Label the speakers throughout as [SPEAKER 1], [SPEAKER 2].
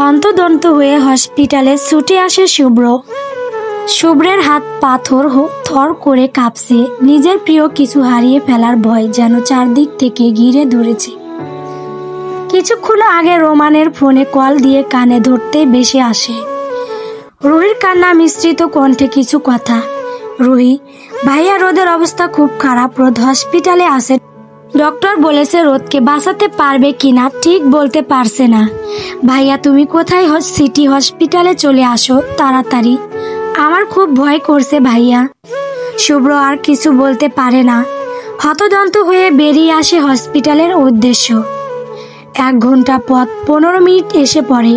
[SPEAKER 1] হন্তদন্ত হয়ে হসপিটালে ছুটে আসে শুভ্র। শুভ্রের হাত পাথর থর করে কাঁপছে। নিজের প্রিয় কিছু হারিয়ে ফেলার ভয় যেন চারদিক থেকে ঘিরে ধরেছে। কিছুক্ষণ আগে রোমানের ফোনে কল দিয়ে কানে ধরতেই বেশি আসে রুহির কান্না মিশ্রিত কণ্ঠে কিছু কথা। রুহি, ভাইয়া রোদের অবস্থা খুব খারাপ, রোদ হসপিটালে আছে। ডক্টর বলেছে রোদকে বাঁচাতে পারবে কিনা ঠিক বলতে পারছে না। ভাইয়া তুমি কোথায়? সিটি হসপিটালে চলে আসো তাড়াতাড়ি, আমার খুব ভয় করছে ভাইয়া। শুভ্র আর কিছু বলতে পারে না। হতদন্ত হয়ে বেরিয়ে আসে হসপিটালের উদ্দেশ্য। 1 ঘন্টা পথ 15 মিনিট এসে পড়ে।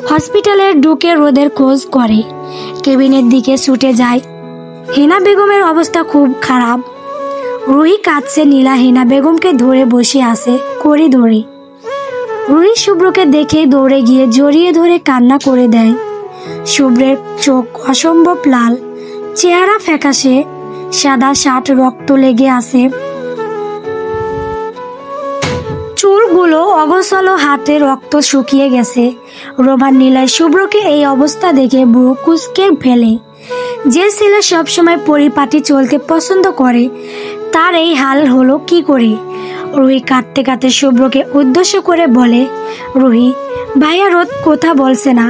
[SPEAKER 1] হসপিটালের ঢুকে রোদের খোঁজ করে। কেবিনের দিকে ছুটে যায়। হেনা বেগমের অবস্থা খুব খারাপ। রুহি কাঁদছে। নীলা হেনা বেগমকে ধরে বসে আছে করিডোরে। রুহি শুভ্রকে দেখে দৌড়ে গিয়ে জড়িয়ে ধরে কান্না করে দেয়। শুভ্রের চোখ অসম্ভব লাল, চেহারা ফ্যাকাশে, সাদা শার্ট রক্ত লেগে আছে। চুলগুলো অগোছালো, হাতে রক্ত শুকিয়ে গেছে। রোমান নীলায় শুভ্রকে এই অবস্থা দেখে বুক কুঁচকে ফেলে। যে ছেলে সবসময় পরিপাটি চলতে পছন্দ করে তার এই হাল হলো কি করে? রুহি কাঁদতে কাঁদতে শুভ্রকে উদ্দেশ্য করে বলে, রুহি ভাইয়া রোদ কথা বলছে না,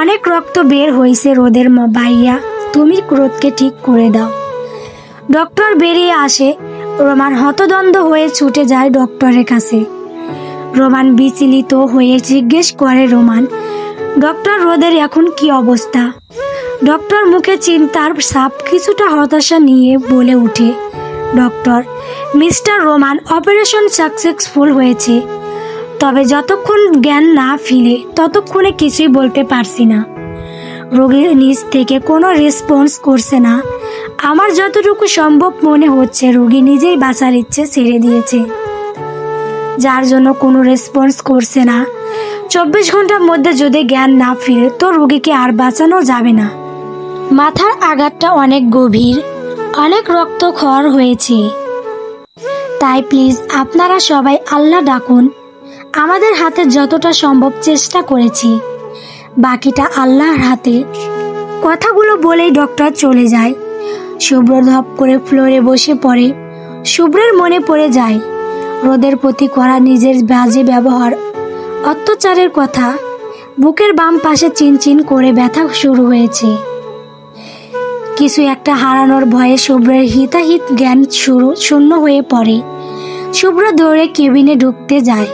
[SPEAKER 1] অনেক রক্ত বের হয়েছে রোদের। ভাইয়া তুমি রোদকে ঠিক করে দাও। ডক্টর বেরিয়ে আসে। রোমান হতদন্ত হয়ে ছুটে যায় ডক্টরের কাছে। রোমান বিচলিত হয়ে জিজ্ঞেস করে, রোমান ডক্টর রোদের এখন কি অবস্থা? ডক্টর মুখে চিন্তার ছাপ, কিছুটা হতাশা নিয়ে বলে ওঠে, doctor mister Roman operation successful হয়েছে, তবে যতক্ষণ জ্ঞান না ফিরে ততক্ষণে কিছুই বলতে পারছি না। রোগীর নিজ থেকে কোনো রেসপন্স করছে না। আমার যতটুকু সম্ভব মনে হচ্ছে রোগী নিজেই বাঁচার ইচ্ছে ছেড়ে দিয়েছে, যার জন্য কোনো রেসপন্স করছে না। 24 ঘন্টার মধ্যে যদি জ্ঞান না ফিরে তো রোগীকে আর বাঁচানো যাবে না। মাথার আঘাতটা অনেক গভীর, অনেক রক্তক্ষরণ হয়েছে। তাই প্লিজ আপনারা সবাই আল্লাহ ডাকুন। আমাদের হাতে যতটা সম্ভব চেষ্টা করেছি, বাকিটা আল্লাহর হাতে। কথাগুলো বলেই ডক্টর চলে যায়। শুভ্র ধপ করে ফ্লোরে বসে পড়ে। শুভ্রের মনে পড়ে যায় রোদের প্রতি করা নিজের বাজে ব্যবহার, অত্যাচারের কথা। বুকের বাম পাশে চিনচিন করে ব্যথা শুরু হয়েছে। কিছু একটা হারানোর ভয়ে শুভ্রের হিতাহিত জ্ঞান শূন্য হয়ে পড়ে। শুভ্র দৌড়ে কেবিনে ঢুকতে যায়।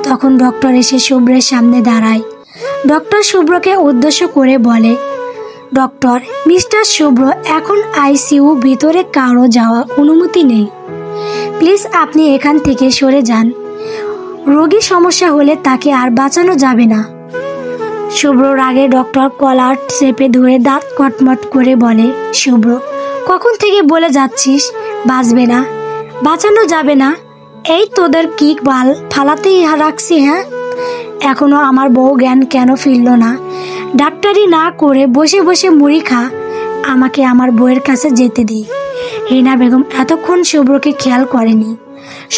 [SPEAKER 1] তখন ডক্টর এসে শুভ্রের সামনে দাঁড়ায়। ডক্টর শুভ্রকে উদ্দেশ্য করে বলে, ডক্টর মিস্টার শুভ্র এখন আইসিইউ, ভিতরে কারো যাওয়া অনুমতি নেই। প্লিজ আপনি এখান থেকে সরে যান। রোগী সমস্যা হলে তাকে আর বাঁচানো যাবে না। শুভ্রর আগে ডক্টর কলার চেপে ধরে দাঁত কটমট করে বলে, শুভ্র কখন থেকে বলে যাচ্ছিস বাঁচবে না, বাঁচানো যাবে না। এই তোদের কি বাল ফালাতেই রাখছি? হ্যাঁ, এখনো আমার বউ জ্ঞান কেন ফিরল না? ডাক্তারি না করে বসে বসে মুড়ি খা, আমাকে আমার বউয়ের কাছে যেতে দিই। হেনা বেগম এতক্ষণ শুভ্রকে খেয়াল করেনি।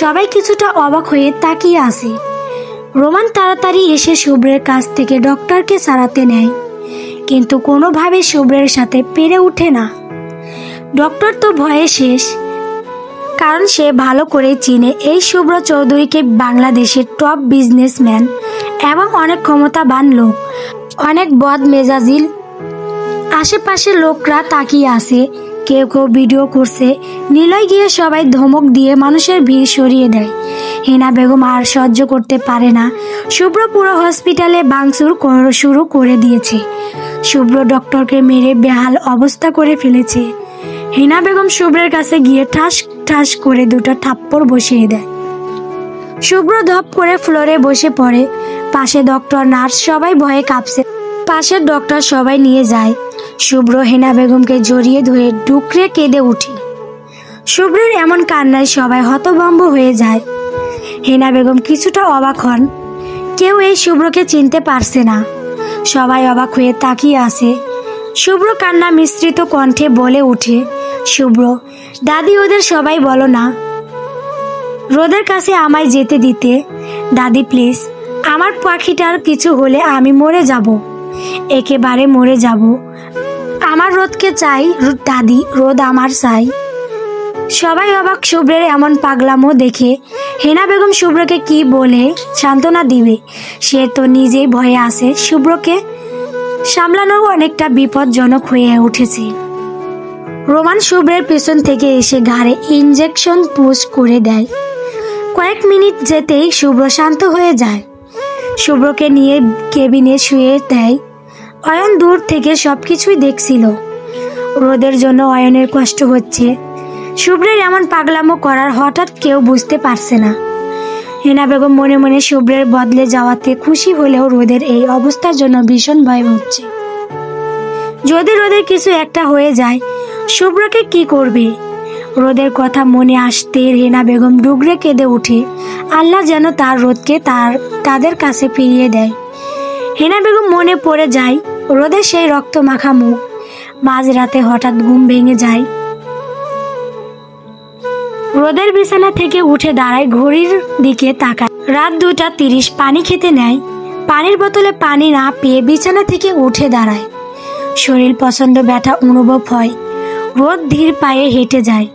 [SPEAKER 1] সবাই কিছুটা অবাক হয়ে তাকিয়ে আছে। রোমান তাড়াতাড়ি এসে শুভ্রের কাছ থেকে ডক্টরকে সারাতে নেয়, কিন্তু কোনোভাবে শুভ্রের সাথে পেরে ওঠে না। ডক্টর তো ভয়ে শেষ, কারণ সে ভালো করে চিনে এই শুভ্র চৌধুরীকে বাংলাদেশের টপ বিজনেসম্যান এবং অনেক ক্ষমতাবান লোক, অনেক বদ মেজাজিল। আশেপাশের লোকরা তাকিয়ে আছে, কেউ কেউ ভিডিও করছে। নিলয় গিয়ে সবাই ধমক দিয়ে মানুষের ভিড় সরিয়ে দেয়। হেনা বেগম আর সহ্য করতে পারে না। শুভ্র পুরো হসপিটালে ভাঙচুর শুরু করে দিয়েছে। শুভ্র ডক্টরকে মেরে বেহাল অবস্থা করে ফেলেছে। হেনা বেগম শুভ্রের কাছে গিয়ে ঠাস ঠাস করে 2টা থাপ্পড় বসিয়ে দেয়। শুভ্র ধপ করে ফ্লোরে বসে পড়ে। পাশে ডক্টর, নার্স সবাই ভয়ে কাঁপছে। পাশের ডক্টর সবাই নিয়ে যায়। শুভ্র হেনা বেগমকে জড়িয়ে ধরে ডুকরে কেঁদে উঠে। শুভ্রের এমন কান্নায় সবাই হতভম্ব হয়ে যায়। হেনা বেগম কিছুটা অবাক হন। কেউ এই শুভ্রকে চিনতে পারছে না। সবাই অবাক হয়ে তাকিয়ে আছে। শুভ্র কান্না মিশ্রিত কণ্ঠে বলে ওঠে, শুভ্র দাদি ওদের সবাই বলো না রোদের কাছে আমায় যেতে দিতে। দাদি প্লিজ, আমার পাখিটার কিছু হলে আমি মরে যাব, একেবারে মরে যাব। আমার রোদকে চাই দাদি, রোদ আমার চাই। সবাই অবাক শুভ্রের এমন পাগলামো দেখে। হেনা বেগম শুভ্রকে কি বলে সান্ত্বনা দিবে? সে তো নিজেই ভয়ে আছে। শুভ্রকে সামলানো অনেকটা বিপজ্জনক হয়ে উঠেছে। রোমান শুভ্রের পেছন থেকে এসে ঘাড়ে ইনজেকশন পুশ করে দেয়। কয়েক মিনিট যেতেই শুভ্র শান্ত হয়ে যায়। শুভ্রকে নিয়ে কেবিনে শুয়ে দেয়। অয়ন দূর থেকে সবকিছুই দেখছিল। রোদের জন্য অয়নের কষ্ট হচ্ছে। শুভ্রের এমন পাগলামো করার হঠাৎ কেউ বুঝতে পারছে না। হেনা বেগম মনে মনে শুভ্রের বদলে যাওয়াতে খুশি হলেও রোদের এই অবস্থার জন্য ভীষণ ভয় হচ্ছে। যদি রোদের কিছু একটা হয়ে যায়, শুভ্রকে কি করবে? রোদের কথা মনে আসতে হেনা বেগম ডুগরে কেঁদে ওঠে। আল্লাহ যেন তার রোদকে তাদের কাছে ফিরিয়ে দেয়। হেনা বেগম মনে পড়ে যায় রোদের সেই রক্ত মাখা মুখ। মাঝরাতে হঠাৎ ঘুম ভেঙে যায়। রোদের বিছানা থেকে উঠে দাঁড়ায়, ঘড়ির দিকে তাকায়। রাত 2:30। পানি খেতে নেয়। পানির বোতলে পানি না পেয়ে বিছানা থেকে উঠে দাঁড়ায়। শরীর প্রচণ্ড ব্যথা অনুভব হয়। রোদ ধীর পায়ে হেঁটে যায়।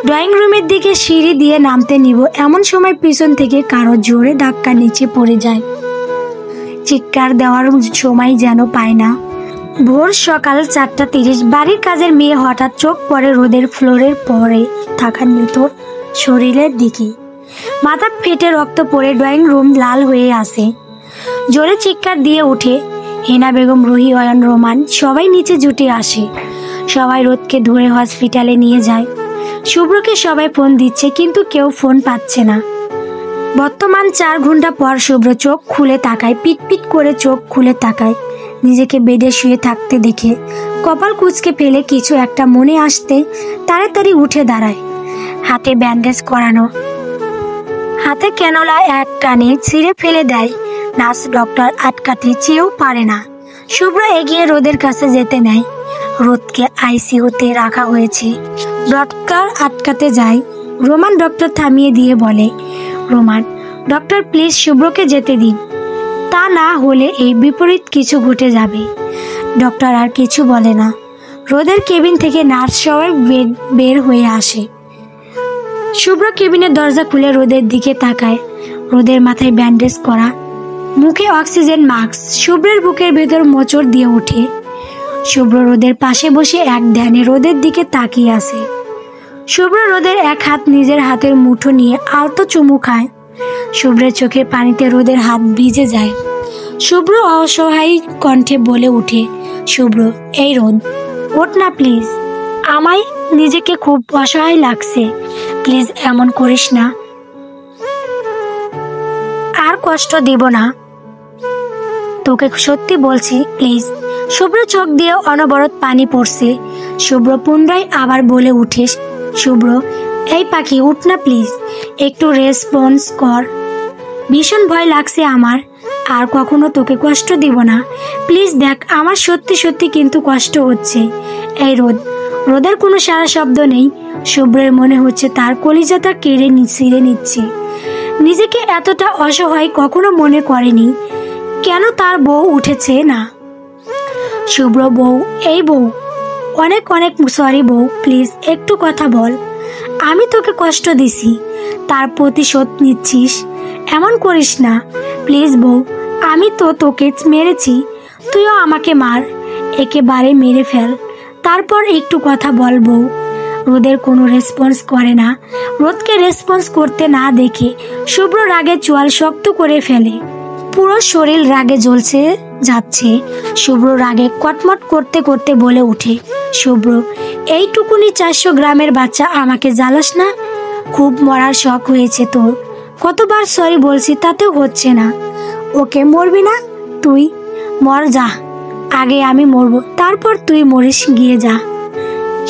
[SPEAKER 1] ড্রয়িং রুমের দিকে সিঁড়ি দিয়ে নামতে নিব এমন সময় পিছন থেকে কারো জোরে ধাক্কা নিচে পড়ে যায়। চিৎকার দেওয়ার সময় যেন পায় না। ভোর সকাল 4:30। বাড়ির কাজের মেয়ে হঠাৎ চোখ পড়ে রোদের ফ্লোরের পরে থাকা নিতর শরীরের দিকে। মাথা ফেটে রক্ত পড়ে ড্রয়িং রুম লাল হয়ে আসে। জোরে চিৎকার দিয়ে ওঠে। হেনা বেগম, রুহি, অয়ন, রোমান সবাই নিচে জুটে আসে। সবাই রোদকে ধরে হসপিটালে নিয়ে যায়। শুভ্রকে সবাই ফোন দিচ্ছে কিন্তু কেউ ফোন পাচ্ছে না। বর্তমান 4 ঘন্টা পর শুভ্র চোখ খুলে তাকায়। পিটপিট করে চোখ খুলে তাকায়। নিজেকে বেডে শুয়ে থাকতে দেখে কপাল কুঁচকে ফেলে কিছু একটা মনে আসতে তাড়াতাড়ি উঠে দাঁড়ায়। হাতে ব্যান্ডেজ করানো। হাতে ক্যানোলা এক টানে ছিঁড়ে ফেলে দেয়। নার্স ডক্টর আটকাতে চেয়েও পারে না। শুভ্র এগিয়ে রোদের কাছে যেতে নেয়। রোদকে আইসিইউতে রাখা হয়েছে। ডক্টর আটকাতে যায়। রোমান ডক্টর থামিয়ে দিয়ে বলে, রোমান ডক্টর প্লিজ শুভ্রকে যেতে দিন, তা না হলে এই বিপরীত কিছু ঘটে যাবে। ডক্টর আর কিছু বলে না। রোদের কেবিন থেকে নার্স সবাই বের হয়ে আসে। শুভ্র কেবিনের দরজা খুলে রোদের দিকে তাকায়। রোদের মাথায় ব্যান্ডেজ করা, মুখে অক্সিজেন মাস্ক। শুভ্রের বুকের ভেতর মোচড় দিয়ে ওঠে। শুভ্র রোদের পাশে বসে এক ধ্যানে রোদের দিকে তাকিয়ে আছে। শুভ্র রোদের এক হাত নিজের হাতের মুঠো নিয়ে আলতো চুমু খায়। শুভ্রের চোখের পানিতে রোদের হাত ভিজে যায়। শুভ্র অসহায় কণ্ঠে বলে ওঠে, শুভ্র এই রোদ, ওঠ না প্লিজ। আমায় নিজেকে খুব অসহায় লাগছে, প্লিজ এমন করিস না, আর কষ্ট দিব না, তোকে সত্যি বলছি প্লিজ। শুভ্র চোখ দিয়ে অনবরত পানি পড়ছে। শুভ্র পুনরায় আবার বলে উঠে, শুভ্র এই পাখি উঠ না প্লিজ, একটু রেসপন্স কর। ভীষণ ভয় লাগছে আমার, আর কখনো তোকে কষ্ট দিব না, প্লিজ দেখ আমার সত্যি সত্যি কিন্তু কষ্ট হচ্ছে। এই রোদ। রোদের কোনো সারা শব্দ নেই। শুভ্রের মনে হচ্ছে তার কলিজাটা কেড়ে ছিঁড়ে নিচ্ছে। নিজেকে এতটা অসহায় কখনো মনে করেনি। কেন তার বউ উঠেছে না? শুভ্র বউ, এই বউ, অনেক অনেক সরি বউ, প্লিজ একটু কথা বল। আমি তোকে কষ্ট দিছি, তার প্রতিশোধ নিচ্ছিস, এমন করিস না প্লিজ বউ। আমি তো তোকে মেরেছি, তুইও আমাকে মার, একেবারে মেরে ফেল, তারপর একটু কথা বল বউ। রোদের কোনো রেসপন্স করে না। রোদকে রেসপন্স করতে না দেখে শুভ্র রাগে চোয়াল শক্ত করে ফেলে। পুরো শরীর রাগে জ্বলছে যাচ্ছে। শুভ্র রাগে কটমট করতে করতে বলে ওঠে, শুভ্র এইটুকুনি 400 গ্রামের বাচ্চা আমাকে জ্বালাস না? খুব মরার শখ হয়েছে তোর, কতবার সরি বলছি তাতেও হচ্ছে না। ওকে মরবি না? তুই মর যা, আগে আমি মরবো, তারপর তুই মরিস গিয়ে যা।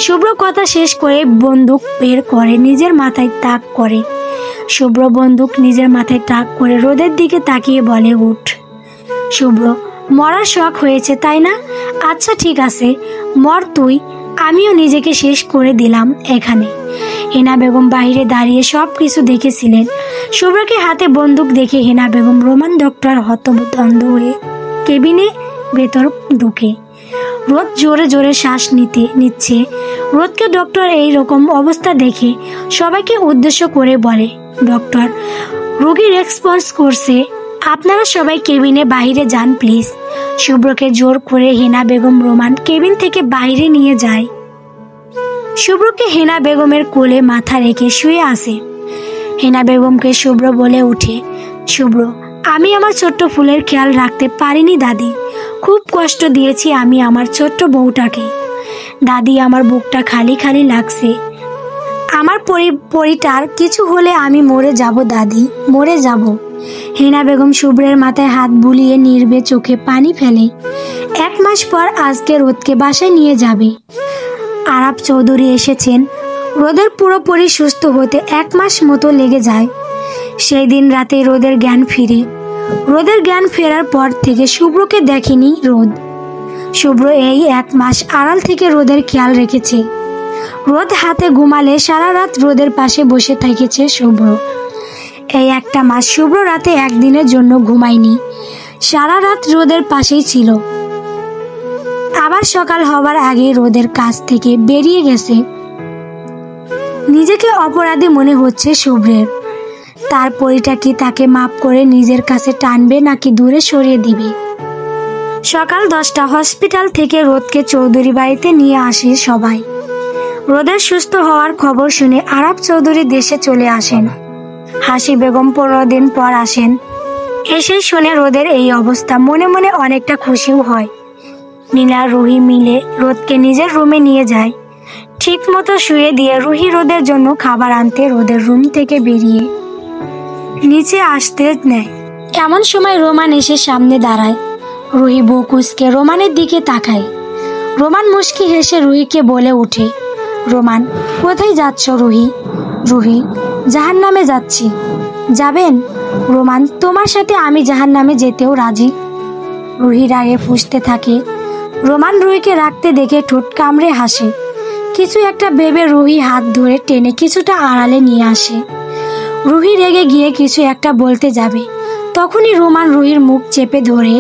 [SPEAKER 1] শুভ্র কথা শেষ করে বন্দুক বের করে নিজের মাথায় তাক করে। শুভ্র বন্দুক নিজের মাথায় তাক করে রোদের দিকে তাকিয়ে বলে, উঠ। শুভ্র মরার শখ হয়েছে তাই না? আচ্ছা ঠিক আছে, মর তুই, আমিও নিজেকে শেষ করে দিলাম এখানে। হেনা বেগম বাইরে দাঁড়িয়ে সব কিছু দেখেছিলেন। শুভ্রকে হাতে বন্দুক দেখে হেনা বেগম রোমান ডক্টর হতভম্ব হয়ে কেবিনে ভেতর ঢুকে। রোদ জোরে জোরে শ্বাস নিচ্ছে। রোদকে ডক্টর এই রকম অবস্থা দেখে সবাইকে উদ্দেশ্য করে বলে, ডক্টর, রোগী রেসপন্স করছে, আপনারা সবাই কেবিনে বাইরে যান প্লিজ। শুভ্রকে জোর করে হেনা বেগম রোমান কেবিন থেকে বাইরে নিয়ে যায়। শুভ্রকে হেনা বেগমের কোলে মাথা রেখে শুয়ে আছে। হেনা বেগমকে শুভ্র বলে উঠে, শুভ্র, আমি আমার ছোট্ট ফুলের খেয়াল রাখতে পারিনি দাদি, খুব কষ্ট দিয়েছি আমি আমার ছোট্ট বউটাকে। দাদি, আমার বুকটা খালি খালি লাগছে, আমার পরিটার কিছু হলে আমি মরে যাব দাদি, মরে যাব। হেনা বেগম শুভ্রের মাথায় হাত বুলিয়ে নির্বে চোখে পানি ফেলে। 1 মাস পর আজকে রোদকে বাসায় নিয়ে যাবে। আরাব চৌধুরী এসেছেন। রোদের পুরোপুরি সুস্থ হতে 1 মাস মতো লেগে যায়। সেই দিন রাতে রোদের জ্ঞান ফিরে। রোদের জ্ঞান ফেরার পর থেকে শুভ্রকে দেখেনি রোদ। শুভ্র এই 1 মাস আড়াল থেকে রোদের খেয়াল রেখেছে। রোদ হাতে ঘুমালে সারা রাত রোদের পাশে বসে থেকেছে শুভ্র। এই 1টা মাস শুভ্র রাতে একদিনের জন্য ঘুমায়নি, সারা রাত রোদের পাশেই ছিল। আবার সকাল হবার আগে রোদের কাছ থেকে বেরিয়ে গেছে। নিজেকে অপরাধী মনে হচ্ছে শুভ্রের। তার পরিটা কি তাকে মাপ করে নিজের কাছে টানবে নাকি দূরে সরিয়ে দিবে? সকাল 10টা হসপিটাল থেকে রোদকে চৌধুরী বাড়িতে নিয়ে আসে সবাই। রোদের সুস্থ হওয়ার খবর শুনে আরাব চৌধুরী দেশে চলে আসেন। হাসি বেগম 15 দিন পর আসেন। এসে শুনে রোদের এই অবস্থা মনে মনে অনেকটা খুশিও হয়। নীলা রুহি মিলে রোদকে নিজের রুমে নিয়ে যায়। ঠিক মতো শুয়ে দিয়ে রুহি রোদের জন্য খাবার আনতে রোদের রুম থেকে বেরিয়ে নিচে আসতে নেয়। এমন সময় রোমান এসে সামনে দাঁড়ায়। রুহি বুক কুঁচকে রোমানের দিকে তাকায়। রোমান মুচকি হেসে রুহিকে বলে ওঠে, রোমান, কোথায় যাচ্ছ রুহি? রুহি, জাহান্নামে যাচ্ছি। যাবেন? রোমান, তোমার সাথে আমি জাহান্নামে যেতেও রাজি। রুহি রাগে ফুঁসতে থাকে। রোমান রুহিকে রাখতে দেখে ঠোঁট কামড়ে হাসে। কিছু একটা ভেবে রুহি হাত ধরে টেনে কিছুটা আড়ালে নিয়ে আসে। রুহি রেগে গিয়ে কিছু একটা বলতে যাবে, তখনই রোমান রুহির মুখ চেপে ধরে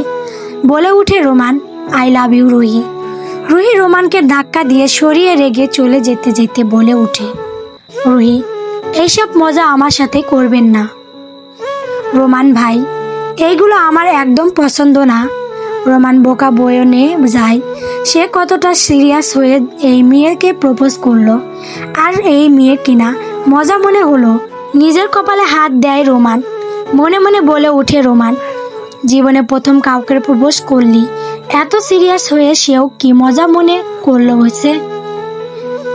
[SPEAKER 1] বলে উঠে, Roman, I love you Ruhi. Ruhi রোমানকে ধাক্কা দিয়ে সরিয়ে রেগে চলে যেতে যেতে বলে উঠে, রুহি, এইসব মজা আমার সাথে করবেন না। রোমান ভাই, এইগুলো আমার একদম পছন্দ না। রোমান বোকা বয়নে যায় সে কতটা সিরিয়াস হয়ে এই মেয়েকে প্রপোজ করলো, আর এই মেয়ে কিনা মজা মনে হলো। নিজের কপালে হাত দেয় রোমান। মনে মনে বলে ওঠে, রোমান, জীবনে প্রথম কাউকে প্রপোজ করলি, এত সিরিয়াস হয়ে সেও কি মজা মনে করলো হয়েছে।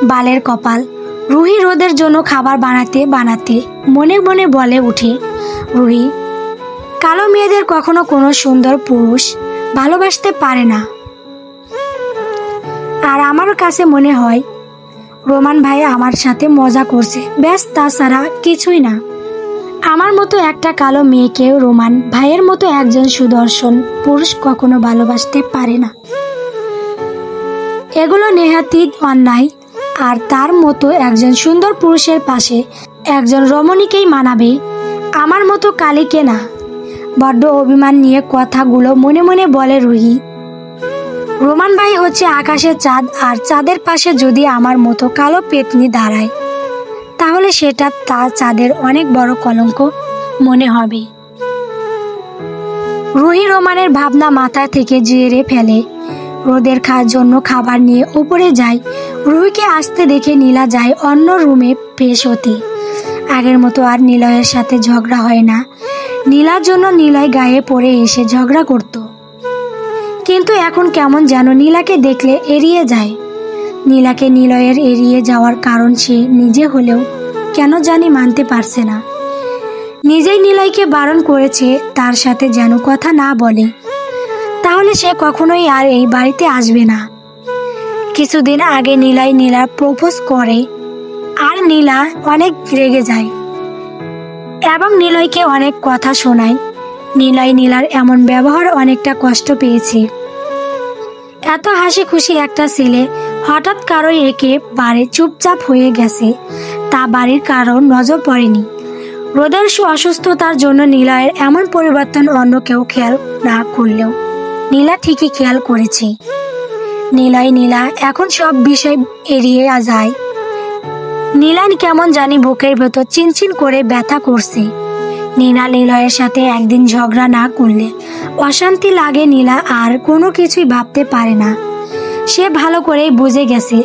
[SPEAKER 1] বালের কপাল। রুহি রোদের জন্য খাবার বানাতে বানাতে মনে মনে বলে উঠে, রুহি, কালো মেয়েদের কখনো কোনো সুন্দর পুরুষ ভালোবাসতে পারে না। আর আমার কাছে মনে হয় রোমান ভাই আমার সাথে মজা করছে, ব্যাস, তাছাড়া কিছুই না। আমার মতো একটা কালো মেয়েকে রোমান ভাইয়ের মতো একজন সুদর্শন পুরুষ কখনো ভালোবাসতে পারে না। এগুলো নেহাতি অন্যায়। আর তার মতো একজন সুন্দর পুরুষের পাশে একজন রমণীকেই মানাবে, আমার মতো কালীকে না। বড্ড অভিমান নিয়ে কথাগুলো মনে মনে বলে রুহি। রোমান ভাই হচ্ছে আকাশের চাঁদ, আর চাঁদের পাশে যদি আমার মতো কালো পেতনি দাঁড়ায় তাহলে সেটা তার চাঁদের অনেক বড় কলঙ্ক মনে হবে। রুহি রোমানের ভাবনা মাথা থেকে ঝেড়ে ফেলে। রোদের জন্য খাবার নিয়ে উপরে যায়। রুহিকে আসতে দেখে নীলা যায় অন্য রুমে ফ্রেশ হতে। আগের মতো আর নিলয়ের সাথে ঝগড়া হয় না। নীলার জন্য নিলয় গায়ে পড়ে এসে ঝগড়া করত, কিন্তু এখন কেমন যেন নীলাকে দেখলে এড়িয়ে যায়। নীলাকে নিলয়ের এড়িয়ে যাওয়ার কারণ সে নিজে হলেও কেন জানি মানতে পারছে না। নিজেই নিলয়কে বারণ করেছে তার সাথে যেন কথা না বলে, তাহলে সে কখনোই আর এই বাড়িতে আসবে না। কিছুদিন আগে নিলয় নীলা প্রপোজ করে, আর নীলা অনেক রেগে যায় এবং নিলয়কে অনেক কথা শোনায়। নিলয় নীলার এমন ব্যবহার অনেকটা কষ্ট পেয়েছে। এত হাসি খুশি একটা ছেলে হঠাৎ কারোই একেবারে চুপচাপ হয়ে গেছে, তা বাড়ির কারো নজর পড়েনি। রোদের অসুস্থতার জন্য নিলয়ের এমন পরিবর্তন অন্য কেউ খেয়াল না করলেও নীলা ঠিকই খেয়াল করেছে। নীলা এখন সব বিষয় এড়িয়ে যায়। নীলা কেমন জানি বুকের ভেতর চিনচিন করে ব্যথা করছে। নিলয়ের সাথে একদিন ঝগড়া না করলে অশান্তি লাগে। নীলা আর কোনো কিছুই ভাবতে পারে না। সে ভালো করেই বুঝে গেছে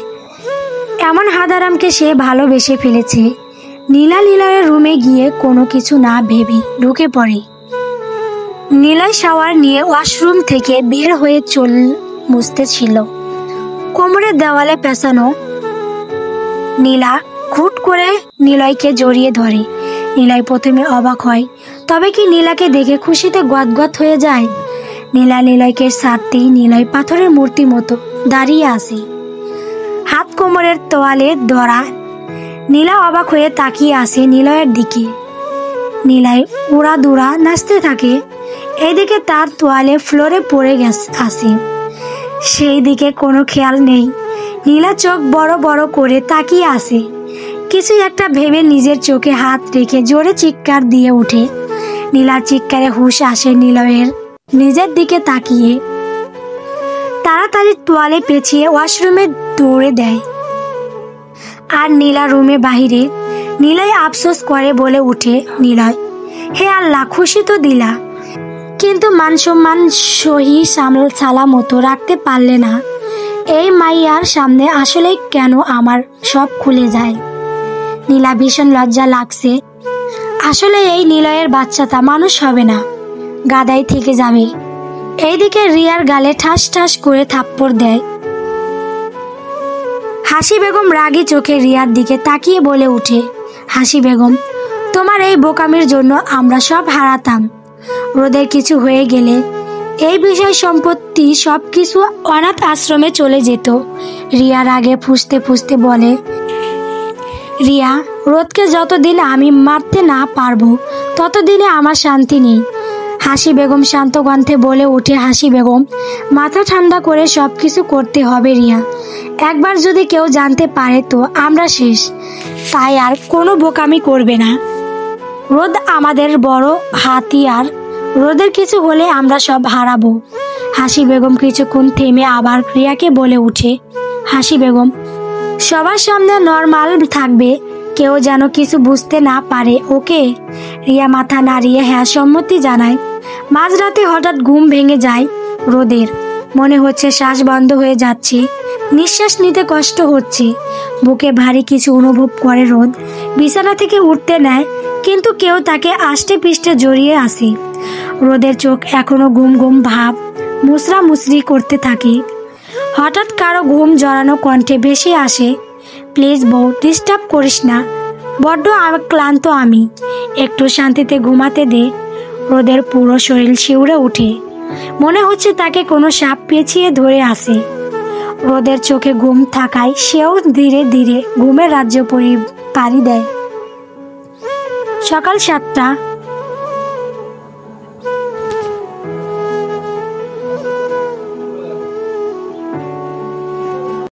[SPEAKER 1] এমন হাদারামকে সে ভালোবেসে ফেলেছে। নিলয়ের রুমে গিয়ে কোনো কিছু না ভেবে ঢুকে পড়ে। নিলয় শাওয়ার নিয়ে ওয়াশরুম থেকে বের হয়ে চুল মুছতে ছিল। কোমরের দেওয়ালে পেঁচানো। নীলা খুট করে নিলয়কে জড়িয়ে ধরে। নিলয় প্রথমে অবাক হয়, তবে কি নীলাকে দেখে খুশিতে গদগদ হয়ে যায়। নিলয়কে ছাড়তেই নিলয় পাথরের মূর্তি মতো দাঁড়িয়ে আসে, হাত কোমরের তোয়ালে ধরা। নীলা অবাক হয়ে তাকিয়ে আসে নিলয়ের দিকে। নিলয় উড়া দুরা নাচতে থাকে। এইদিকে তার তোয়ালে ফ্লোরে পড়ে আসে, সেই দিকে কোনো খেয়াল নেই। নীলা চোখ বড় বড় করে তাকিয়ে আসে। কিছু একটা ভেবে নিজের চোখে হাত রেখে জোরে চিৎকার দিয়ে ওঠে। নীলার চিৎকারে হুঁশ আসে নিলয়ের। নিজের দিকে তাকিয়ে তাড়াতাড়ি তোয়ালে পেঁচিয়ে ওয়াশরুমে দৌড়ে দেয়। আর নীলা রুমে বাহিরে। নিলয় আফসোস করে বলে উঠে, নিলয়, হে আল্লাহ, খুশি তো দিলা, কিন্তু মান সম্মান সহি সালা মতো রাখতে পারলে না। এই মাইয়ার সামনে আসলে কেন আমার সব খুলে যায়। নীলা ভীষণ লজ্জা লাগছে। আসলে এই নিলয়ের বাচ্চাটা মানুষ হবে না, গাদাই থেকে যাবে। এইদিকে রিয়ার গালে ঠাস ঠাস করে থাপ্পড় দেয়। হাসি বেগম রাগী চোখে রিয়ার দিকে তাকিয়ে বলে উঠে, হাসি বেগম, তোমার এই বোকামির জন্য আমরা সব হারাতাম। রোদের কিছু হয়ে গেলে এই বিষয় সম্পত্তি সবকিছু অনাথ আশ্রমে চলে যেত। রিয়ার আগে ফুঁসতে ফুঁসতে বলে, রিয়া, রোদকে যতদিন আমি মারতে না পারবো ততদিনে আমার শান্তি নেই। হাসি বেগম শান্ত কণ্ঠে বলে উঠে, হাসি বেগম, মাথা ঠান্ডা করে সবকিছু করতে হবে রিয়া। একবার যদি কেউ জানতে পারে তো আমরা শেষ। তাই আর কোনো বোকামি করবে না। রোদ আমাদের বড় হাতিয়ার। রোদের কিছু হলে আমরা সব হারাবো। হাসি বেগম কিছুক্ষণ থেমে আবার রিয়াকে বলে উঠে, হাসি বেগম, সবার সামনে নর্মাল থাকবে, কেউ যেন কিছু বুঝতে না পারে, ওকে? রিয়া মাথা নাড়িয়ে হ্যাঁ সম্মতি জানায়। মাঝরাতে হঠাৎ ঘুম ভেঙে যায় রোদের। মনে হচ্ছে শ্বাস বন্ধ হয়ে যাচ্ছে, নিঃশ্বাস নিতে কষ্ট হচ্ছে। বুকে ভারী কিছু অনুভব করে রোদ। বিছানা থেকে উঠতে নেয়, কিন্তু কেউ তাকে আষ্টে পিষ্টে জড়িয়ে আসে। রোদের চোখ এখনো ঘুম ঘুম ভাব, মুসরা মুসরি করতে থাকে। হঠাৎ কারো ঘুম জড়ানো কণ্ঠে ভেসে আসে, প্লিজ বউ, ডিস্টার্ব করিস না, বড্ড ক্লান্ত আমি, একটু শান্তিতে ঘুমাতে দে। রোদের পুরো শরীর শিউরে ওঠে। মনে হচ্ছে তাকে কোনো সাপ পেঁচিয়ে ধরে আসে। রোদের চোখে ঘুম থাকায় সেও ধীরে ধীরে ঘুমের রাজ্য পাড়ি দেয়। সকাল 7টা।